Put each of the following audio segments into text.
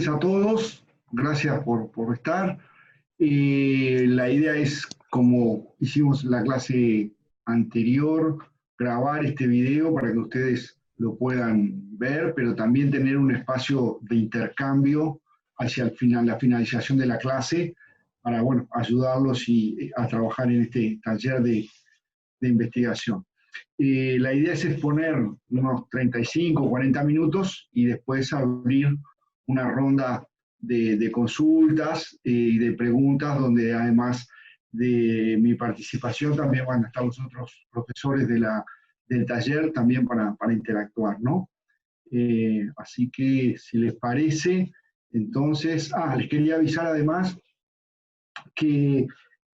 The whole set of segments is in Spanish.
tardes a todos, gracias por estar. La idea es, como hicimos la clase anterior, grabar este video para que ustedes lo puedan ver, pero también tener un espacio de intercambio hacia el final, la finalización de la clase, para bueno, ayudarlos a trabajar en este taller de investigación. La idea es exponer unos 35 o 40 minutos y después abrir una ronda de consultas y de preguntas, donde además de mi participación también van a estar los otros profesores del taller también para interactuar, ¿no? Así que, si les parece, entonces, les quería avisar además que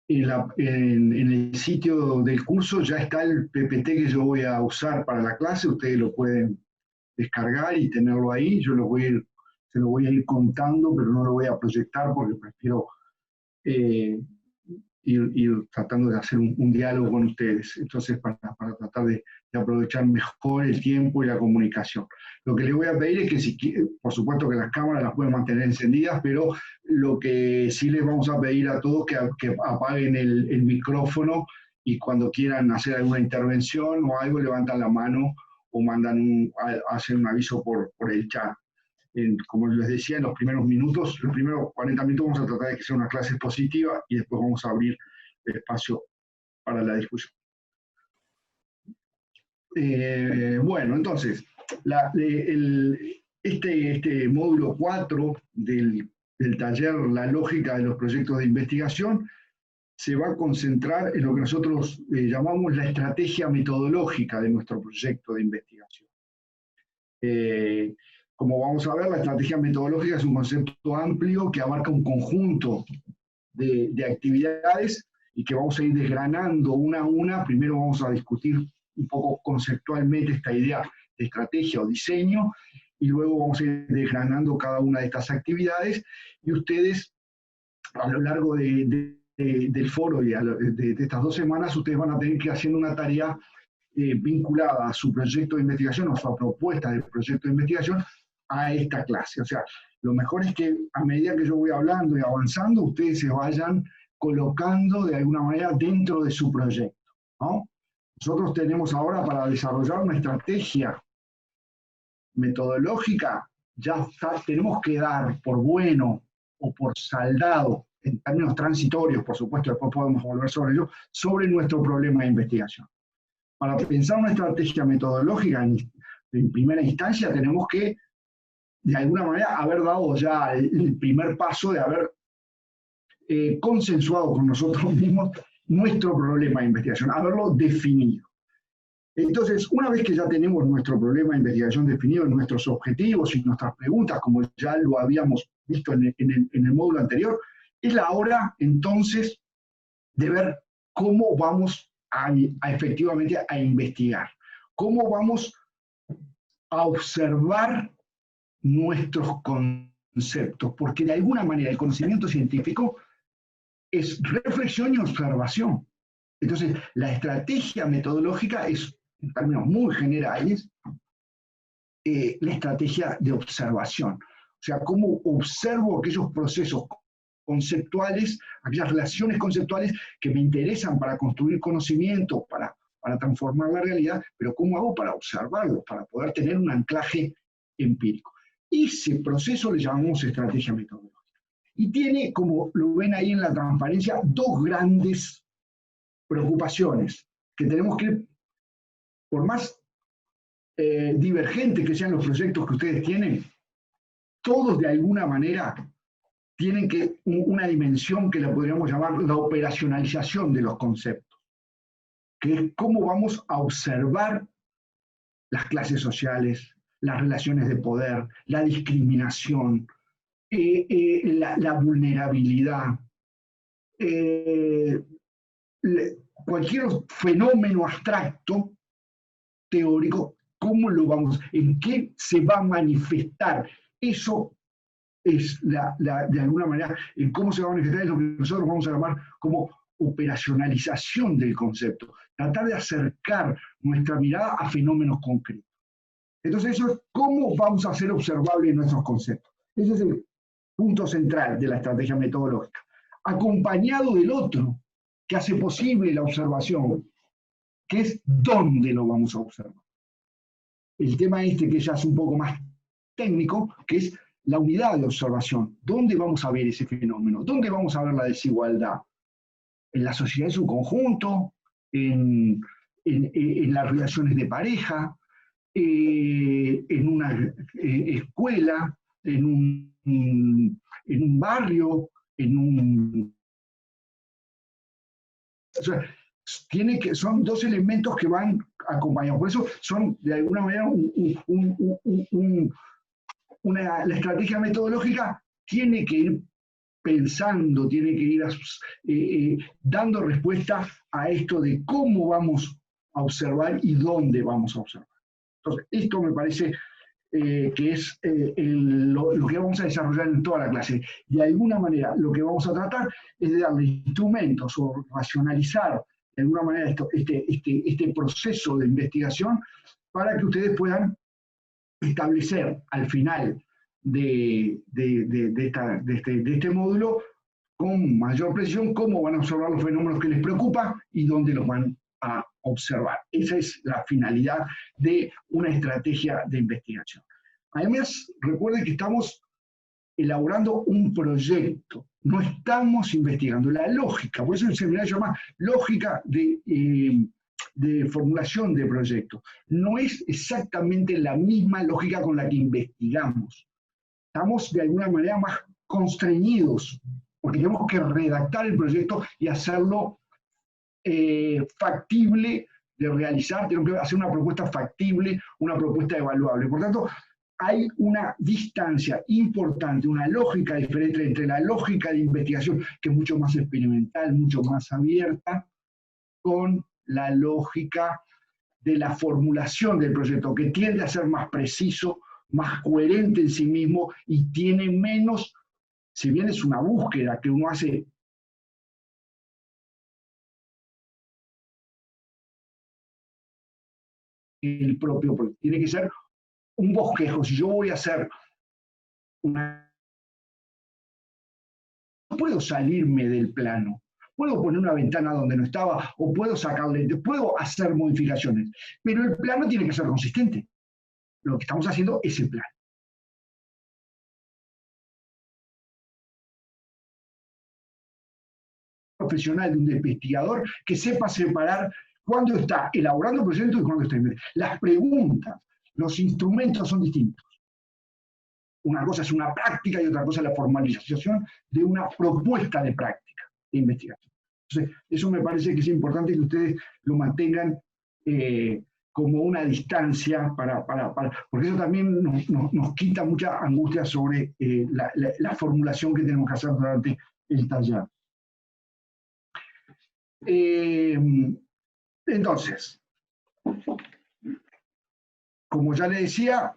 en el sitio del curso ya está el PPT que yo voy a usar para la clase. Ustedes lo pueden descargar y tenerlo ahí. Yo se lo voy a ir contando, pero no lo voy a proyectar porque prefiero ir tratando de hacer un diálogo con ustedes. Entonces, para tratar de aprovechar mejor el tiempo y la comunicación. Lo que les voy a pedir es que, por supuesto que las cámaras las pueden mantener encendidas, pero lo que sí les vamos a pedir a todos que apaguen el micrófono, y cuando quieran hacer alguna intervención o algo, levantan la mano o hacen un aviso por el chat. Como les decía, en los primeros minutos, los primeros 40 minutos vamos a tratar de que sea una clase expositiva y después vamos a abrir el espacio para la discusión. Bueno, entonces, este módulo 4 del taller La lógica de los proyectos de investigación se va a concentrar en lo que nosotros llamamos la estrategia metodológica de nuestro proyecto de investigación. Como vamos a ver, la estrategia metodológica es un concepto amplio que abarca un conjunto de actividades y que vamos a ir desgranando una a una. Primero vamos a discutir un poco conceptualmente esta idea de estrategia o diseño, y luego vamos a ir desgranando cada una de estas actividades, y ustedes a lo largo del foro y de estas 2 semanas, ustedes van a tener que ir haciendo una tarea vinculada a su proyecto de investigación o su propuesta de proyecto de investigación a esta clase. O sea, lo mejor es que a medida que yo voy hablando y avanzando, ustedes se vayan colocando de alguna manera dentro de su proyecto, ¿no? Nosotros tenemos ahora, para desarrollar una estrategia metodológica, tenemos que dar por bueno o por saldado, en términos transitorios, por supuesto, después podemos volver sobre ello, sobre nuestro problema de investigación. Para pensar una estrategia metodológica en primera instancia, tenemos que, de alguna manera, haber dado ya el primer paso de haber consensuado con nosotros mismos nuestro problema de investigación, haberlo definido. Entonces, una vez que ya tenemos nuestro problema de investigación definido, nuestros objetivos y nuestras preguntas, como ya lo habíamos visto en el módulo anterior, es la hora entonces de ver cómo vamos efectivamente a investigar, cómo vamos a observar nuestros conceptos, porque de alguna manera el conocimiento científico es reflexión y observación. Entonces, la estrategia metodológica es, en términos muy generales, la estrategia de observación. O sea, cómo observo aquellos procesos conceptuales, aquellas relaciones conceptuales que me interesan para construir conocimiento, para transformar la realidad, pero cómo hago para observarlo, para poder tener un anclaje empírico. Ese proceso le llamamos estrategia metodológica. Y tiene, como lo ven ahí en la transparencia, 2 grandes preocupaciones que tenemos que, por más divergentes que sean los proyectos que ustedes tienen, todos de alguna manera tienen una dimensión que la podríamos llamar la operacionalización de los conceptos, que es cómo vamos a observar las clases sociales, las relaciones de poder, la discriminación, la vulnerabilidad, cualquier fenómeno abstracto, teórico, ¿cómo lo vamos? ¿En qué se va a manifestar? Eso es, de alguna manera, en cómo se va a manifestar es lo que nosotros vamos a llamar como operacionalización del concepto. Tratar de acercar nuestra mirada a fenómenos concretos. Entonces, eso es cómo vamos a hacer observables nuestros conceptos. Ese es punto central de la estrategia metodológica, acompañado del otro que hace posible la observación, que es dónde lo vamos a observar. El tema este que ya es un poco más técnico, que es la unidad de observación. ¿Dónde vamos a ver ese fenómeno? ¿Dónde vamos a ver la desigualdad? ¿En la sociedad en su conjunto? ¿En las relaciones de pareja? ¿En una escuela? ¿En un barrio? O sea, son dos elementos que van acompañados. Por eso son, de alguna manera, la estrategia metodológica tiene que ir pensando, tiene que ir dando respuesta a esto de cómo vamos a observar y dónde vamos a observar. Entonces, esto me parece que es lo que vamos a desarrollar en toda la clase. De alguna manera, lo que vamos a tratar es de darle instrumentos o racionalizar de alguna manera este proceso de investigación para que ustedes puedan establecer al final de este módulo con mayor precisión cómo van a observar los fenómenos que les preocupan y dónde los van a observar. Esa es la finalidad de una estrategia de investigación. Además, recuerden que estamos elaborando un proyecto, no estamos investigando la lógica, por eso el seminario se llama lógica de formulación de proyectos. No es exactamente la misma lógica con la que investigamos. Estamos de alguna manera más constreñidos, porque tenemos que redactar el proyecto y hacerlo factible de realizar, tenemos que hacer una propuesta factible, una propuesta evaluable. Por tanto, hay una distancia importante, una lógica diferente entre la lógica de investigación, que es mucho más experimental, mucho más abierta, con la lógica de la formulación del proyecto, que tiende a ser más preciso, más coherente en sí mismo y tiene menos, si bien es una búsqueda que uno hace el propio proyecto, tiene que ser un bosquejo. Si yo voy a hacer una... No puedo salirme del plano. Puedo poner una ventana donde no estaba, o puedo sacarle, puedo hacer modificaciones, pero el plano tiene que ser consistente. Lo que estamos haciendo es el plano. Profesional de un investigador que sepa separar cuándo está elaborando el proyecto y cuándo está investigando. Las preguntas, los instrumentos son distintos. Una cosa es una práctica y otra cosa es la formalización de una propuesta de práctica de investigación. Entonces, eso me parece que es importante que ustedes lo mantengan como una distancia, porque eso también nos quita mucha angustia sobre la formulación que tenemos que hacer durante el taller. Entonces, como ya les decía,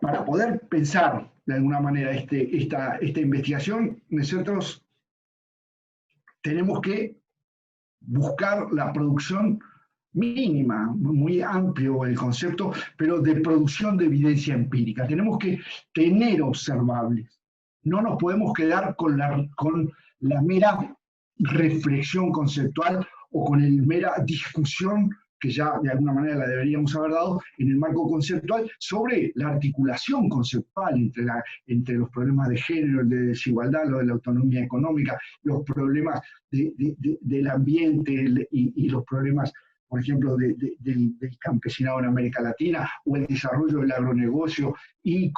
para poder pensar de alguna manera esta investigación, nosotros tenemos que buscar la producción mínima, muy amplio el concepto, pero de producción de evidencia empírica. Tenemos que tener observables. No nos podemos quedar con la mera reflexión conceptual o con la mera discusión que ya de alguna manera la deberíamos haber dado en el marco conceptual, sobre la articulación conceptual entre los problemas de género, de desigualdad, lo de la autonomía económica, los problemas del ambiente y los problemas, por ejemplo, del campesinado en América Latina, o el desarrollo del agronegocio y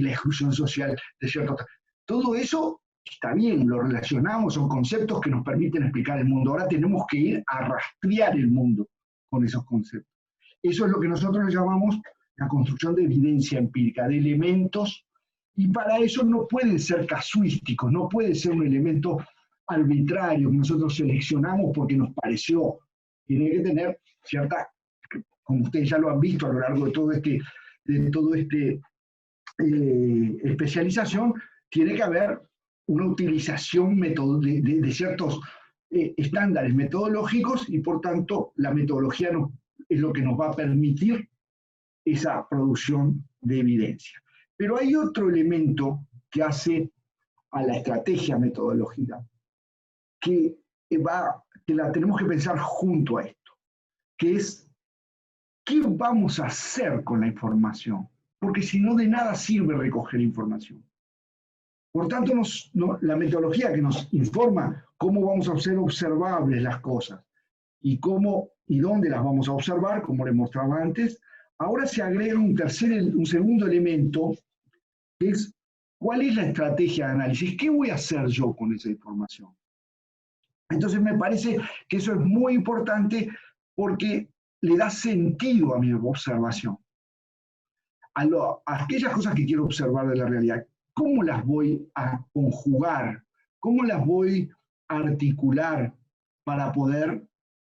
la exclusión social de ciertos... Todo eso está bien, lo relacionamos, son conceptos que nos permiten explicar el mundo. Ahora tenemos que ir a rastrear el mundo con esos conceptos. Eso es lo que nosotros le llamamos la construcción de evidencia empírica, de elementos, y para eso no pueden ser casuísticos, no puede ser un elemento arbitrario que nosotros seleccionamos porque nos pareció. Tiene que tener cierta, como ustedes ya lo han visto a lo largo de todo especialización, tiene que haber una utilización de ciertos estándares metodológicos, y por tanto la metodología es lo que nos va a permitir esa producción de evidencia. Pero hay otro elemento que hace a la estrategia metodológica, que la tenemos que pensar junto a esto, que es ¿qué vamos a hacer con la información? Porque si no, de nada sirve recoger información. Por tanto, la metodología que nos informa cómo vamos a hacer observables las cosas y cómo y dónde las vamos a observar, como les mostraba antes, ahora se agrega un segundo elemento, que es ¿cuál es la estrategia de análisis? ¿Qué voy a hacer yo con esa información? Entonces me parece que eso es muy importante porque le da sentido a mi observación. A aquellas cosas que quiero observar de la realidad, ¿cómo las voy a conjugar? ¿Cómo las voy a articular para poder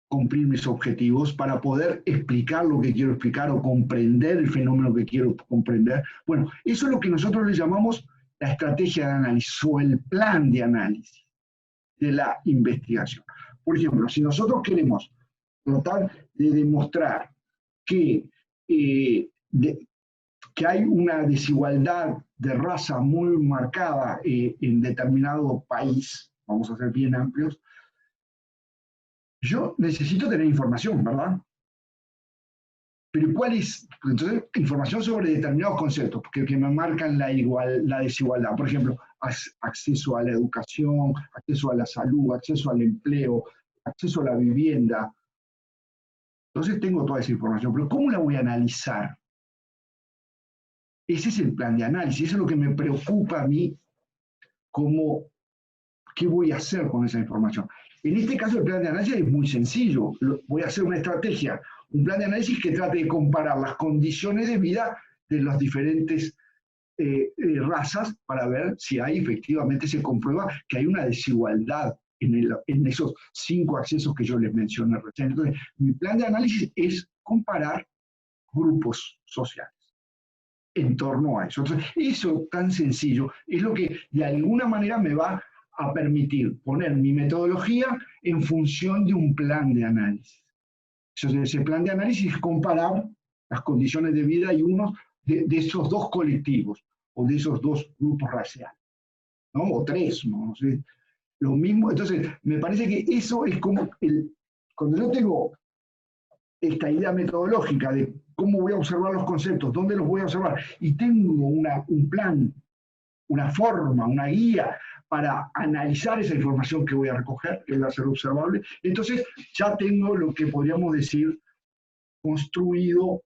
cumplir mis objetivos, para poder explicar lo que quiero explicar o comprender el fenómeno que quiero comprender? Bueno, eso es lo que nosotros le llamamos la estrategia de análisis o el plan de análisis de la investigación. Por ejemplo, si nosotros queremos tratar de demostrar que hay una desigualdad de raza muy marcada en determinado país, vamos a ser bien amplios, yo necesito tener información, ¿verdad? Pero ¿cuál es? Entonces, información sobre determinados conceptos que me marcan la desigualdad. Por ejemplo, acceso a la educación, acceso a la salud, acceso al empleo, acceso a la vivienda. Entonces tengo toda esa información, pero ¿cómo la voy a analizar? Ese es el plan de análisis, eso es lo que me preocupa a mí, ¿qué voy a hacer con esa información? En este caso el plan de análisis es muy sencillo, voy a hacer una estrategia, un plan de análisis que trate de comparar las condiciones de vida de las diferentes razas para ver si efectivamente se comprueba que hay una desigualdad en esos 5 accesos que yo les mencioné recién. Entonces, mi plan de análisis es comparar grupos sociales en torno a eso. Entonces, eso tan sencillo es lo que de alguna manera me va a permitir poner mi metodología en función de un plan de análisis. Entonces, ese plan de análisis es comparar las condiciones de vida y uno de esos dos colectivos o de esos dos grupos raciales, ¿no? O 3, ¿no? sé, lo mismo. Entonces, me parece que eso es como cuando yo tengo esta idea metodológica de cómo voy a observar los conceptos, dónde los voy a observar, y tengo un plan, una forma, una guía para analizar esa información que voy a recoger, que va a ser observable, entonces ya tengo lo que podríamos decir construido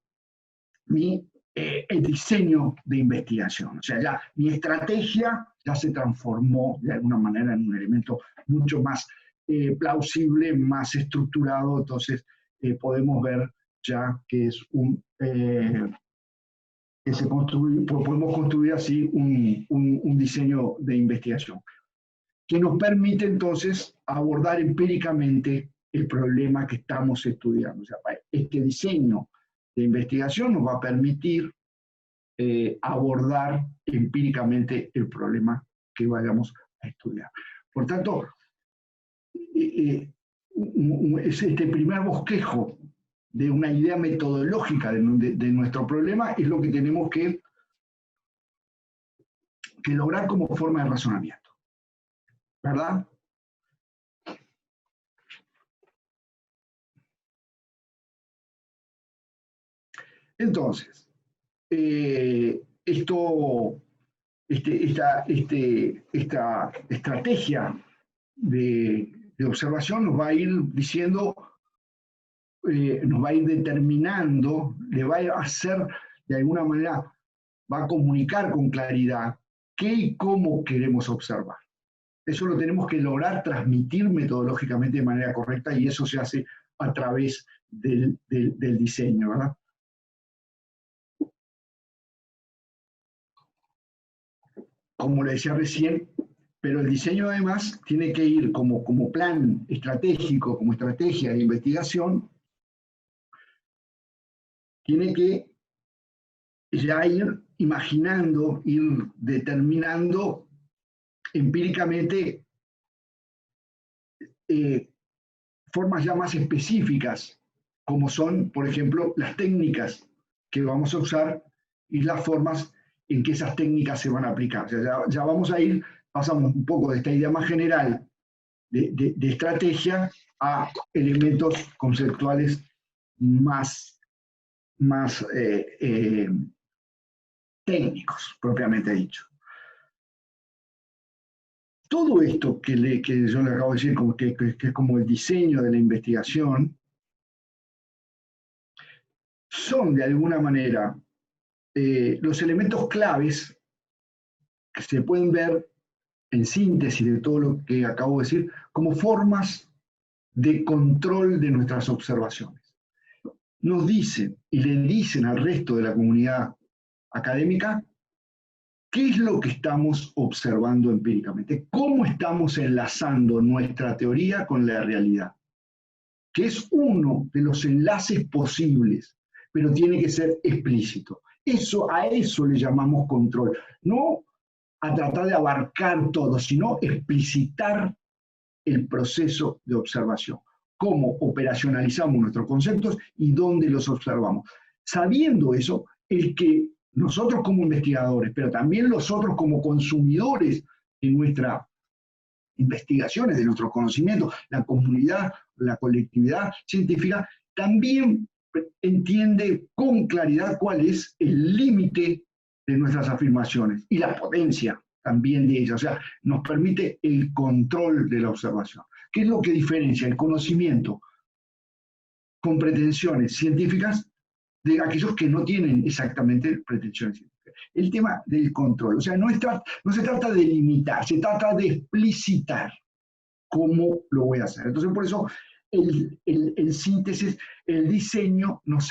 el diseño de investigación. O sea, ya mi estrategia ya se transformó de alguna manera en un elemento mucho más plausible, más estructurado, entonces podemos ver ya que es podemos construir así un diseño de investigación que nos permite entonces abordar empíricamente el problema que estamos estudiando. O sea, este diseño de investigación nos va a permitir abordar empíricamente el problema que vayamos a estudiar. Por tanto, es este primer bosquejo de una idea metodológica de nuestro problema es lo que tenemos que lograr como forma de razonamiento, ¿verdad? Entonces, esta estrategia de observación nos va a ir diciendo, nos va a ir determinando, le va a hacer de alguna manera, va a comunicar con claridad qué y cómo queremos observar. Eso lo tenemos que lograr transmitir metodológicamente de manera correcta y eso se hace a través del diseño, ¿verdad? Como le decía recién, pero el diseño además tiene que ir como plan estratégico, como estrategia de investigación, tiene que ya ir imaginando, ir determinando empíricamente formas ya más específicas, como son, por ejemplo, las técnicas que vamos a usar y las formas en que esas técnicas se van a aplicar. O sea, ya vamos a ir, pasamos un poco de esta idea más general de estrategia a elementos conceptuales más técnicos, propiamente dicho. Todo esto que yo le acabo de decir, que es como el diseño de la investigación, son de alguna manera los elementos claves que se pueden ver en síntesis de todo lo que acabo de decir como formas de control de nuestras observaciones. Nos dicen y le dicen al resto de la comunidad académica qué es lo que estamos observando empíricamente, cómo estamos enlazando nuestra teoría con la realidad, que es uno de los enlaces posibles, pero tiene que ser explícito. A eso le llamamos control, no a tratar de abarcar todo, sino explicitar el proceso de observación, cómo operacionalizamos nuestros conceptos y dónde los observamos. Sabiendo eso, el que nosotros como investigadores, pero también nosotros como consumidores de nuestras investigaciones, de nuestros conocimientos, la comunidad, la colectividad científica, también entiende con claridad cuál es el límite de nuestras afirmaciones y la potencia también de ellas. O sea, nos permite el control de la observación. ¿Qué es lo que diferencia el conocimiento con pretensiones científicas de aquellos que no tienen exactamente pretensiones científicas? El tema del control. O sea, no se trata de limitar, se trata de explicitar cómo lo voy a hacer. Entonces, por eso el síntesis, el diseño nos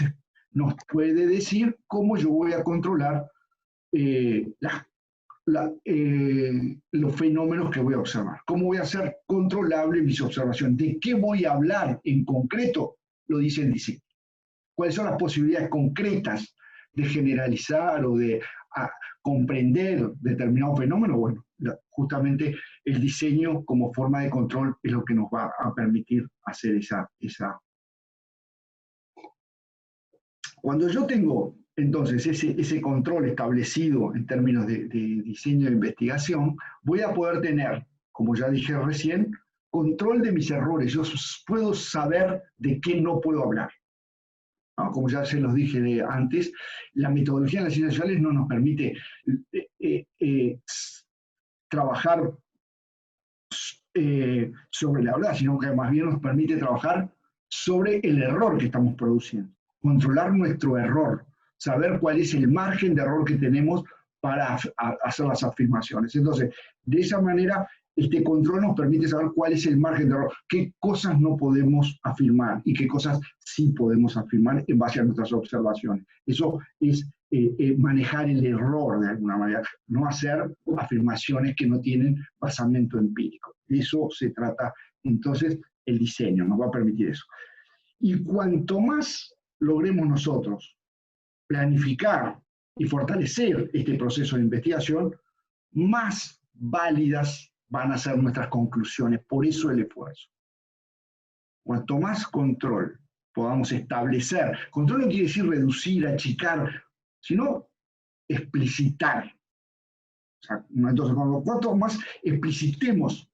puede decir cómo yo voy a controlar los fenómenos que voy a observar. ¿Cómo voy a hacer controlable mis observaciones? ¿De qué voy a hablar en concreto? Lo dice el diseño. ¿Cuáles son las posibilidades concretas de generalizar o de comprender determinado fenómeno? Bueno, justamente el diseño como forma de control es lo que nos va a permitir hacer esa. Cuando yo tengo entonces ese control establecido en términos de diseño de investigación, voy a poder tener, como ya dije recién, control de mis errores. Yo puedo saber de qué no puedo hablar, ¿no? Como ya se los dije antes, la metodología de las ciencias sociales no nos permite trabajar sobre la verdad, sino que más bien nos permite trabajar sobre el error que estamos produciendo, controlar nuestro error, saber cuál es el margen de error que tenemos para hacer las afirmaciones. Entonces, de esa manera, este control nos permite saber cuál es el margen de error, qué cosas no podemos afirmar y qué cosas sí podemos afirmar en base a nuestras observaciones. Eso es manejar el error de alguna manera, no hacer afirmaciones que no tienen basamento empírico. De eso se trata, entonces, el diseño, nos va a permitir eso. Y cuanto más logremos nosotros planificar y fortalecer este proceso de investigación, más válidas van a ser nuestras conclusiones. Por eso el esfuerzo. Cuanto más control podamos establecer, control no quiere decir reducir, achicar, sino explicitar. O sea, entonces, cuanto más explicitemos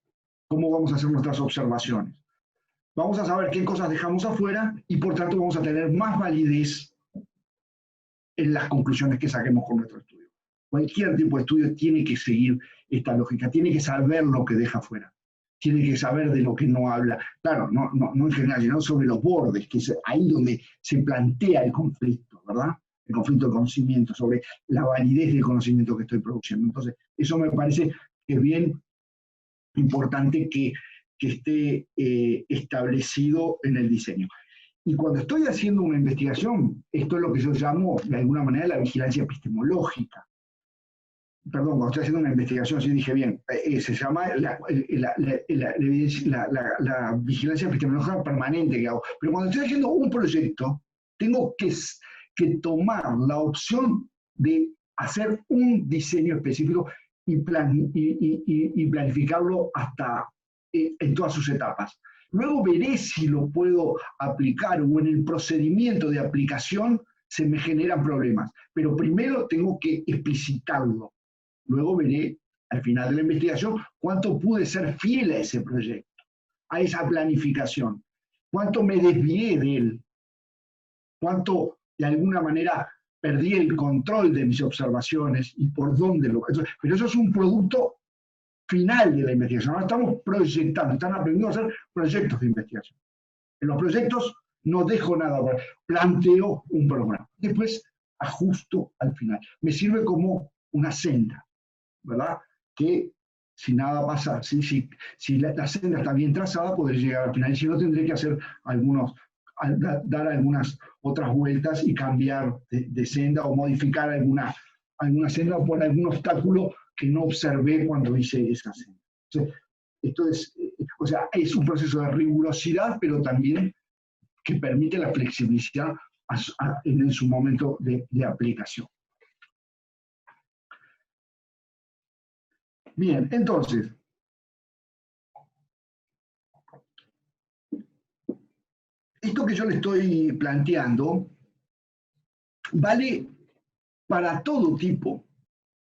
cómo vamos a hacer nuestras observaciones, vamos a saber qué cosas dejamos afuera y por tanto vamos a tener más validez en las conclusiones que saquemos con nuestro estudio. Cualquier tipo de estudio tiene que seguir esta lógica, tiene que saber lo que deja afuera, tiene que saber de lo que no habla. Claro, no en general, sino sobre los bordes, que es ahí donde se plantea el conflicto, ¿verdad? El conflicto de conocimiento, sobre la validez del conocimiento que estoy produciendo. Entonces, eso me parece que es bien importante que esté establecido en el diseño. Y cuando estoy haciendo una investigación, esto es lo que yo llamo, de alguna manera, la vigilancia epistemológica. Perdón, cuando estoy haciendo una investigación, sí dije bien, se llama la vigilancia epistemológica permanente que hago. Pero cuando estoy haciendo un proyecto, tengo que tomar la opción de hacer un diseño específico y planificarlo hasta en todas sus etapas. Luego veré si lo puedo aplicar o en el procedimiento de aplicación se me generan problemas. Pero primero tengo que explicitarlo. Luego veré al final de la investigación cuánto pude ser fiel a ese proyecto, a esa planificación, cuánto me desvié de él, cuánto de alguna manera perdí el control de mis observaciones y por dónde lo... Pero eso es un producto final de la investigación. Ahora estamos proyectando, están aprendiendo a hacer proyectos de investigación. En los proyectos no dejo nada, planteo un programa. Después ajusto al final. Me sirve como una senda, ¿verdad? Que si nada pasa, si la senda está bien trazada, podré llegar al final. Y si no, tendré que hacer dar algunas otras vueltas y cambiar de senda o modificar alguna senda o por algún obstáculo que no observé cuando hice esa senda. Entonces, esto es un proceso de rigurosidad, pero también que permite la flexibilidad en su momento de aplicación. Bien, entonces, esto que yo le estoy planteando vale para todo tipo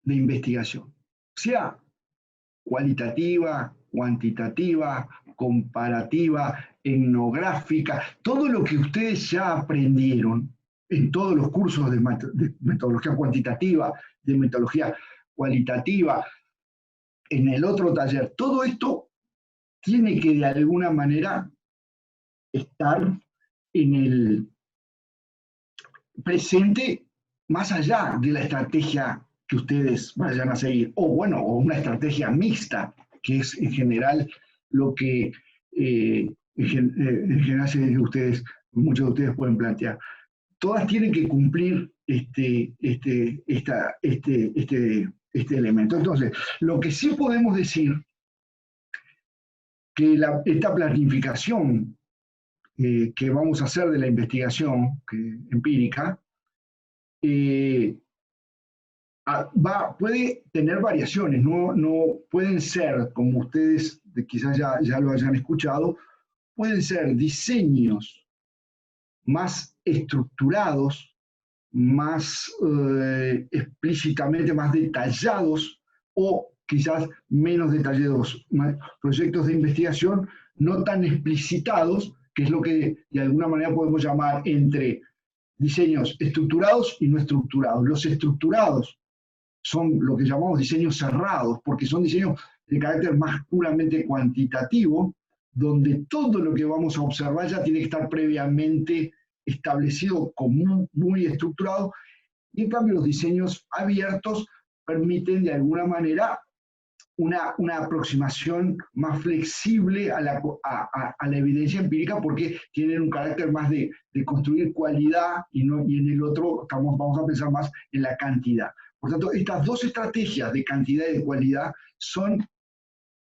de investigación, sea cualitativa, cuantitativa, comparativa, etnográfica, todo lo que ustedes ya aprendieron en todos los cursos de metodología cuantitativa, de metodología cualitativa, en el otro taller, todo esto tiene que de alguna manera estar en el presente más allá de la estrategia que ustedes vayan a seguir, o una estrategia mixta, que es en general lo que en general muchos de ustedes pueden plantear. Todas tienen que cumplir este elemento. Entonces, lo que sí podemos decir que esta planificación que vamos a hacer de la investigación empírica puede tener variaciones, no pueden ser, como ustedes quizás ya lo hayan escuchado, pueden ser diseños más estructurados, más explícitamente más detallados o quizás menos detallados, proyectos de investigación no tan explicitados, que es lo que de alguna manera podemos llamar entre diseños estructurados y no estructurados. Los estructurados son lo que llamamos diseños cerrados, porque son diseños de carácter más puramente cuantitativo, donde todo lo que vamos a observar ya tiene que estar previamente establecido como muy estructurado, y en cambio los diseños abiertos permiten de alguna manera una aproximación más flexible a la evidencia empírica, porque tienen un carácter más de construir cualidad y en el otro vamos a pensar más en la cantidad. Por tanto, estas dos estrategias de cantidad y de cualidad son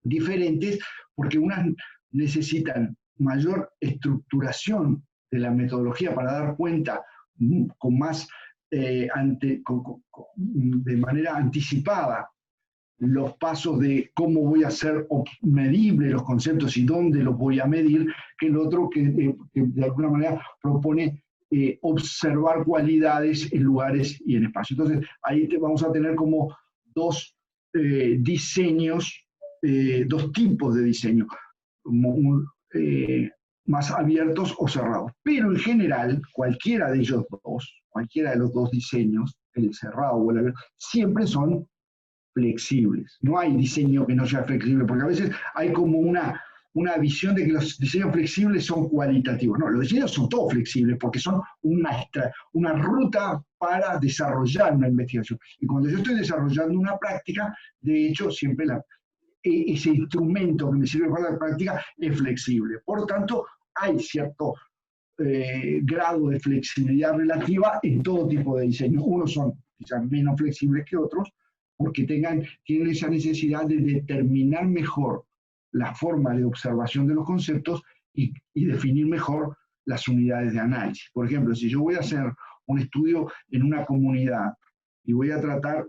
diferentes porque unas necesitan mayor estructuración de la metodología para dar cuenta con más de manera anticipada los pasos de cómo voy a hacer medible los conceptos y dónde los voy a medir, que el otro que de alguna manera propone observar cualidades en lugares y en espacio. Entonces, ahí vamos a tener como dos diseños, dos tipos de diseño, más abiertos o cerrados. Pero en general, cualquiera de los dos diseños, el cerrado o el abierto, siempre son flexibles. No hay diseño que no sea flexible, porque a veces hay como una visión de que los diseños flexibles son cualitativos. No, los diseños son todos flexibles porque son una ruta para desarrollar una investigación. Y cuando yo estoy desarrollando una práctica, de hecho, siempre ese instrumento que me sirve para la práctica es flexible. Por lo tanto, hay cierto grado de flexibilidad relativa en todo tipo de diseños. Unos son quizás menos flexibles que otros, porque tienen esa necesidad de determinar mejor la forma de observación de los conceptos y definir mejor las unidades de análisis. Por ejemplo, si yo voy a hacer un estudio en una comunidad y voy a tratar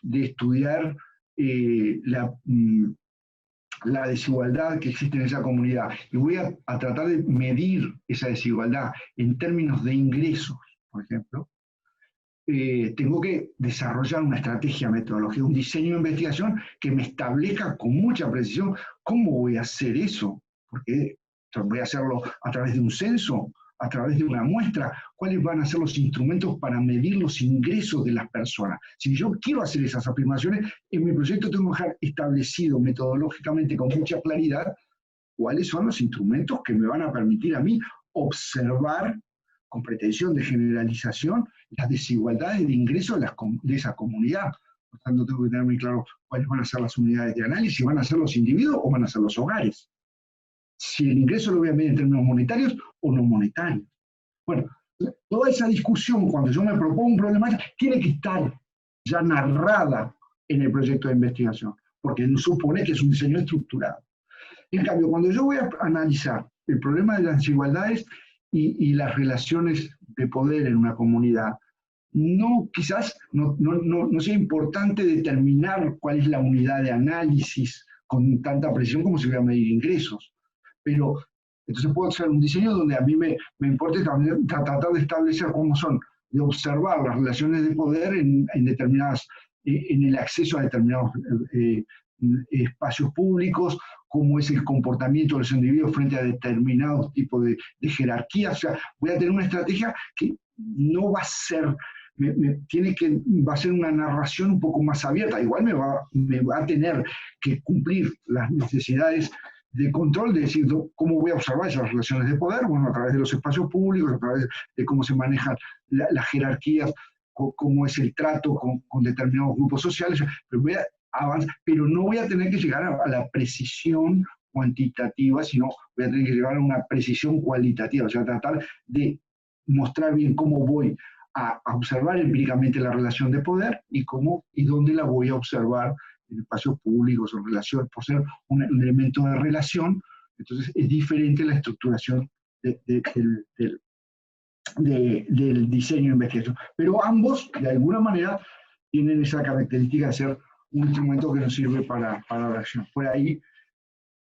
de estudiar la desigualdad que existe en esa comunidad y voy a tratar de medir esa desigualdad en términos de ingresos, por ejemplo, tengo que desarrollar una estrategia metodológica, un diseño de investigación que me establezca con mucha precisión cómo voy a hacer eso, porque voy a hacerlo a través de un censo, a través de una muestra, cuáles van a ser los instrumentos para medir los ingresos de las personas. Si yo quiero hacer esas afirmaciones, en mi proyecto tengo que dejar establecido metodológicamente con mucha claridad cuáles son los instrumentos que me van a permitir a mí observar con pretensión de generalización las desigualdades de ingresos de esa comunidad. Por tanto, tengo que tener muy claro cuáles van a ser las unidades de análisis, si van a ser los individuos o van a ser los hogares. Si el ingreso lo voy a medir en términos monetarios o no monetarios. Bueno, toda esa discusión, cuando yo me propongo un problema, tiene que estar ya narrada en el proyecto de investigación, porque supone que es un diseño estructurado. En cambio, cuando yo voy a analizar el problema de las desigualdades y las relaciones de poder en una comunidad, quizás no sea importante determinar cuál es la unidad de análisis con tanta precisión como si voy a medir ingresos. Pero entonces puedo hacer un diseño donde a mí me importa también tratar de establecer cómo son, de observar las relaciones de poder en el acceso a determinados espacios públicos, cómo es el comportamiento de los individuos frente a determinados tipos de jerarquías. O sea, voy a tener una estrategia que no va a ser, va a ser una narración un poco más abierta. Igual me va a tener que cumplir las necesidades de control, de decir cómo voy a observar esas relaciones de poder, bueno, a través de los espacios públicos, a través de cómo se manejan las jerarquías, cómo es el trato con determinados grupos sociales, pero voy a avanzar, pero no voy a tener que llegar a la precisión cuantitativa, sino voy a tener que llegar a una precisión cualitativa, o sea, tratar de mostrar bien cómo voy a observar empíricamente la relación de poder y dónde la voy a observar en espacios públicos o relación, por ser un elemento de relación. Entonces es diferente la estructuración del diseño de investigación. Pero ambos, de alguna manera, tienen esa característica de ser un instrumento que nos sirve para la acción.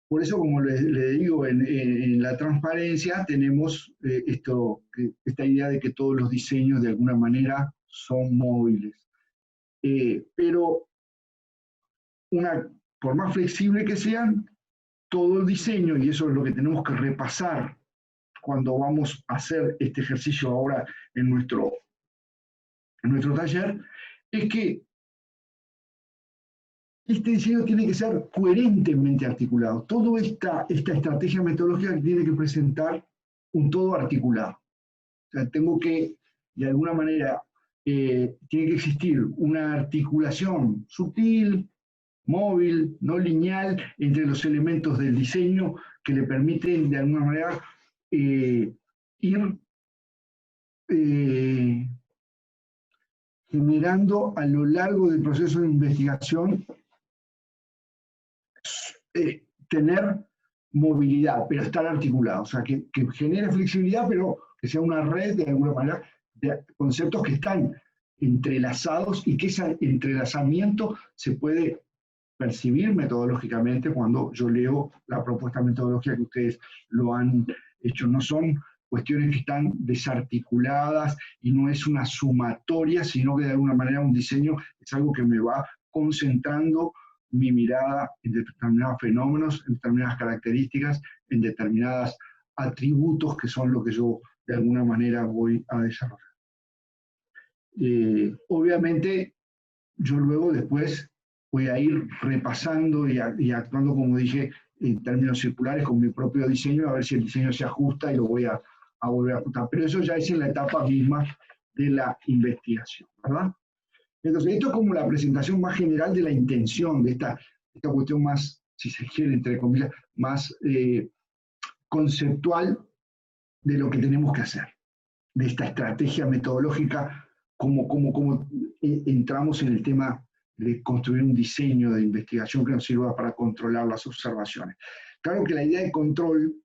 Por eso, como le digo, en la transparencia tenemos esta idea de que todos los diseños de alguna manera son móviles. Pero por más flexible que sean, todo el diseño, y eso es lo que tenemos que repasar cuando vamos a hacer este ejercicio ahora en nuestro taller, es que este diseño tiene que ser coherentemente articulado. Toda esta estrategia metodológica tiene que presentar un todo articulado. O sea, tengo que, de alguna manera, tiene que existir una articulación sutil, móvil, no lineal, entre los elementos del diseño que le permiten, de alguna manera, ir generando a lo largo del proceso de investigación tener movilidad, pero estar articulado, o sea, que genere flexibilidad, pero que sea una red, de alguna manera, de conceptos que están entrelazados y que ese entrelazamiento se puede percibir metodológicamente cuando yo leo la propuesta metodológica que ustedes lo han hecho. No son cuestiones que están desarticuladas y no es una sumatoria, sino que de alguna manera un diseño es algo que me va concentrando mi mirada en determinados fenómenos, en determinadas características, en determinados atributos que son lo que yo de alguna manera voy a desarrollar. Obviamente, yo luego después voy a ir repasando y actuando, como dije, en términos circulares con mi propio diseño, a ver si el diseño se ajusta y lo voy a volver a ajustar. Pero eso ya es en la etapa misma de la investigación, ¿verdad? Entonces, esto es como la presentación más general de la intención de esta cuestión más, si se quiere, entre comillas, más conceptual de lo que tenemos que hacer, de esta estrategia metodológica, cómo entramos en el tema de construir un diseño de investigación que nos sirva para controlar las observaciones. Claro que la idea de control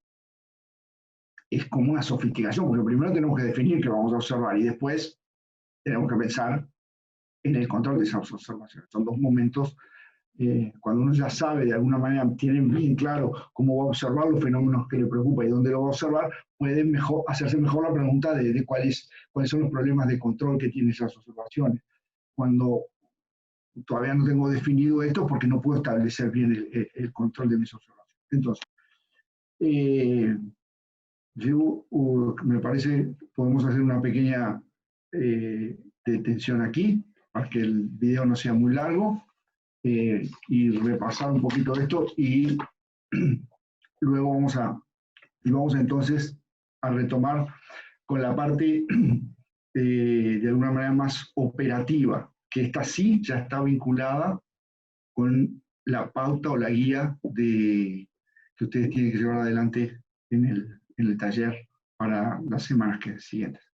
es como una sofisticación, porque primero tenemos que definir qué vamos a observar y después tenemos que pensar en el control de esas observaciones. Son dos momentos cuando uno ya sabe, de alguna manera, tiene bien claro cómo va a observar los fenómenos que le preocupa y dónde lo va a observar, puede hacerse mejor la pregunta de cuáles son los problemas de control que tienen esas observaciones. Cuando todavía no tengo definido esto porque no puedo establecer bien el control de mis observaciones. Entonces, me parece podemos hacer una pequeña detención aquí para que el video no sea muy largo y repasar un poquito esto y luego vamos entonces a retomar con la parte de alguna manera más operativa, que esta sí ya está vinculada con la pauta o la guía que ustedes tienen que llevar adelante en el taller para las semanas siguientes.